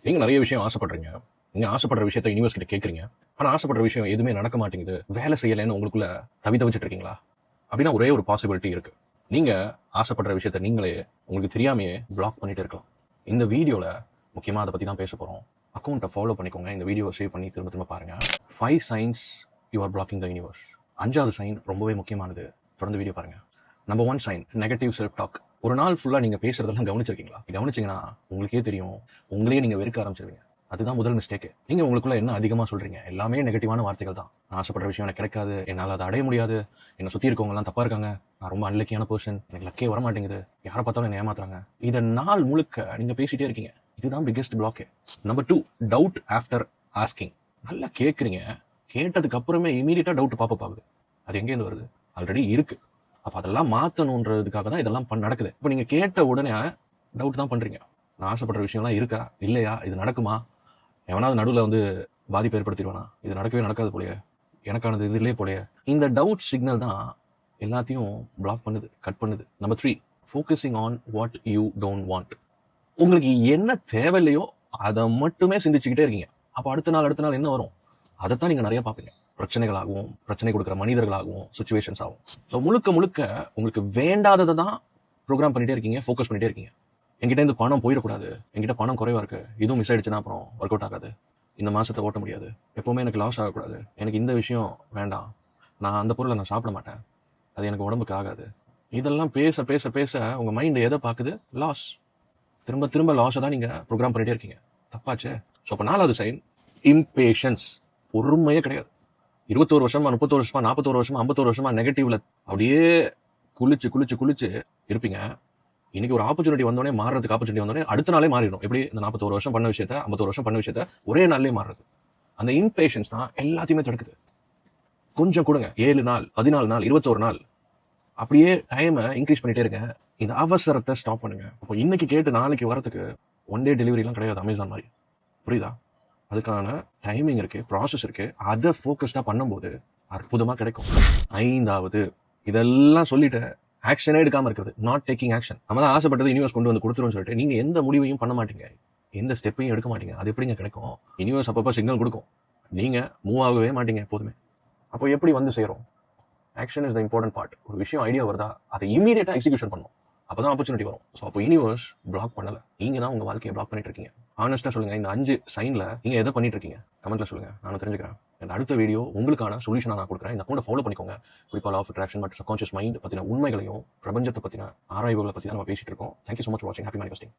நீங்க நிறைய விஷயம் ஆசைப்படுறீங்க. நீங்க ஆசைப்படுற விஷயத்த யூனிவர்ஸ் கிட்ட கேட்குறீங்க. ஆனா ஆசைப்படுற விஷயம் எதுவுமே நடக்க மாட்டேங்குது. வேலை செய்யலைன்னு உங்களுக்குள்ள தவிச்சிட்டு இருக்கீங்களா? அப்படின்னா ஒரே ஒரு பாசிபிலிட்டி இருக்கு. நீங்க ஆசைப்படுற விஷயத்த நீங்களே உங்களுக்கு தெரியாமையே பிளாக் பண்ணிட்டு இருக்கலாம். இந்த வீடியோல முக்கியமா அதை பத்தி தான் பேச போறோம். அக்கௌண்ட்டை ஃபாலோ பண்ணிக்கோங்க. இந்த வீடியோவை சேவ் பண்ணி திரும்ப திரும்ப பாருங்க. 5 signs you are blocking the universe. 5வது சைன் ரொம்பவே முக்கியமானது. தொடர்ந்து வீடியோ பாருங்க. Number 1 sign negative self talk. ஒரு நாள் ஃபுல்லா நீங்க பேசுறதெல்லாம் கவனிச்சிருக்கீங்களா? கவனிச்சீங்கன்னா உங்களுக்கே தெரியும், உங்களையே நீங்க வெறுக்க ஆரம்பிச்சிருவீங்க. அதுதான் முதல் மிஸ்டேக். நீங்க உங்களுக்குள்ள என்ன அதிகமா சொல்றீங்க? எல்லாமே நெகட்டிவான வார்த்தைகள் தான். நான் ஆசைப்படுற விஷயம் எனக்கு கிடைக்காது, என்னால் அதை அடைய முடியாது, என்னை சுத்தி இருக்கவங்க எல்லாம் தப்பா இருக்காங்க, நான் ரொம்ப அன்லக்கியான பர்சன், எனக்கு லக்கே வர மாட்டேங்குது, யாரை பார்த்தாலும் என்ன ஏமாத்துறாங்க. இதை நாள் முழுக்க நீங்க பேசிட்டே இருக்கீங்க. இதுதான் பிக்கெஸ்ட் பிளாக்கே. Number 2 doubt after asking. நல்லா கேட்குறீங்க, கேட்டதுக்கு அப்புறமே இமீடியட்டா டவுட் பாப்பப் ஆகுது. அது எங்கேருந்து வருது? ஆல்ரெடி இருக்கு. அப்ப அதெல்லாம் மாத்தணுன்றதுக்காக தான் இதெல்லாம் நடக்குது. இப்போ நீங்க கேட்ட உடனே டவுட் தான் பண்றீங்க. நான் ஆசைப்படுற விஷயம்லாம் இருக்கா இல்லையா, இது நடக்குமா, எவனாவது நடுவில் வந்து பாதிப்பு ஏற்படுத்திடுவானா, இது நடக்கவே நடக்காது போலயே, எனக்கானது இது இல்லையே போலயே. இந்த டவுட் சிக்னல் தான் எல்லாத்தையும் பிளாக் பண்ணுது, கட் பண்ணுது. Number 3 focusing on what you don't want. உங்களுக்கு என்ன தேவையில்லையோ அதை மட்டுமே சிந்திச்சுக்கிட்டே இருக்கீங்க. அப்போ அடுத்த நாள் என்ன வரும்? அதைத்தான் நீங்க நிறைய பார்ப்பீங்க. பிரச்சனைகளாகவும், பிரச்சனை கொடுக்குற மனிதர்களாகவும், சுச்சுவேஷன்ஸ் ஆகும். ஸோ முழுக்க உங்களுக்கு வேண்டாததை தான் ப்ரோக்ராம் பண்ணிட்டே இருக்கீங்க, ஃபோக்கஸ் பண்ணிட்டே இருக்கீங்க. என்கிட்ட இருந்து பணம் போயிடக்கூடாது, என்கிட்ட பணம் குறைவா இருக்கு, இதுவும் மிஸ் ஆயிடுச்சுன்னா அப்புறம் ஒர்க் அவுட் ஆகாது, இந்த மாசத்தை ஓட்ட முடியாது, எப்பவுமே எனக்கு லாஸ் ஆகக்கூடாது, எனக்கு இந்த விஷயம் வேண்டாம், நான் அந்த பொருளை நான் சாப்பிட மாட்டேன், அது எனக்கு உடம்புக்கு ஆகாது. இதெல்லாம் பேச பேச பேச உங்க மைண்ட் எதை பார்க்குது? லாஸ். திரும்ப திரும்ப லாஸை தான் நீங்க ப்ரோக்ராம் பண்ணிட்டே இருக்கீங்க. தப்பாச்சே. ஸோ அப்போ 4வது சைன் இம்பேஷன்ஸ். பொறுமையே கிடையாது. 21 வருஷமா, 31 வருஷமா, 41 வருஷமா, 51 வருஷமா நெகட்டிவ்ல அப்படியே குளிச்சு இருப்பீங்க. இன்னைக்கு ஒரு ஆப்பர்ச்சுனிட்டி வந்தோடனே மாறுறதுக்கு ஆப்பர்ச்சுனிட்டி வந்தோடனே அடுத்த நாளே மாறிடும். எப்படி இந்த 41 வருஷம் பண்ண விஷயத்த 51 வருஷம் பண்ண விஷயத்த ஒரே நாள்லயே மாறுறது. அந்த இம்பேஷன்ஸ் தான் எல்லாத்தையுமே தடுக்குது. கொஞ்சம் கொடுங்க. 7 நாள், 14 நாள், 21 நாள், அப்படியே டைமை இன்க்ரீஸ் பண்ணிட்டே இருங்க. இந்த அவசரத்தை ஸ்டாப் பண்ணுங்க. அப்போ இன்னைக்கு கேட்டு நாளைக்கு வரதுக்கு 1 day டெலிவரிலாம் கிடையாது அமேசான் மாதிரி. புரியுதா? அதுக்கான டைமிங் இருக்கு, ப்ராசஸ் இருக்கு. அதை ஃபோக்கஸ்டா பண்ணும்போது அற்புதமா கிடைக்கும். 5வது, இதெல்லாம் சொல்லிட்டு ஆக்ஷனே எடுக்காம இருக்கிறது. Not taking action. நம்ம தான் ஆசைப்பட்டது யூனிவர்ஸ் கொண்டு வந்து கொடுத்துருன்னு சொல்லிட்டு நீங்க எந்த முடிவையும் பண்ண மாட்டீங்க, எந்த ஸ்டெப்பையும் எடுக்க மாட்டீங்க. அது எப்படிங்க கிடைக்கும்? யூனிவர்ஸ் அப்பப்போ சிக்னல் கொடுக்கும், நீங்க மூவ் ஆகவே மாட்டீங்க எப்போதுமே. அப்போ எப்படி வந்து சேரும்? Action is the important part. ஒரு விஷயம் ஐடியா வருதா, அதை இமீடியட்டா எக்ஸிகியூஷன் பண்ணணும். அப்பதான் ஆப்பர்ச்சுனிட்டி வரும். ஸோ அப்போ யூனிவர்ஸ் பிளாக் பண்ணல, நீங்க தான் உங்க வாழ்க்கையை பிளாக் பண்ணிட்டு இருக்கீங்க. ஆனஸ்டா சொல்லுங்க, இந்த 5 சைன்ல நீங்க எதை பண்ணிட்டு இருக்கீங்க? கமெண்ட்ல சொல்லுங்க, நானும் தெரிஞ்சுக்கிறேன். அடுத்த வீடியோ உங்களுக்கான சொல்யூஷனா நான் கொடுக்குறேன். இந்த அக்கௌண்ட்டை ஃபாலோ பண்ணிக்கோங்க. குறிப்பா லா ஆஃப் அட்ராக்ஷன் மற்றும் சப்கான்ஷியஸ் மைண்ட் பத்தின உண்மைகளையும் பிரபஞ்சத்தை பத்தின ஆராய்வுகளை பத்தி தான் நம்ம பேசிட்டு இருக்கோம். Thank you so much for watching. Happy manifesting.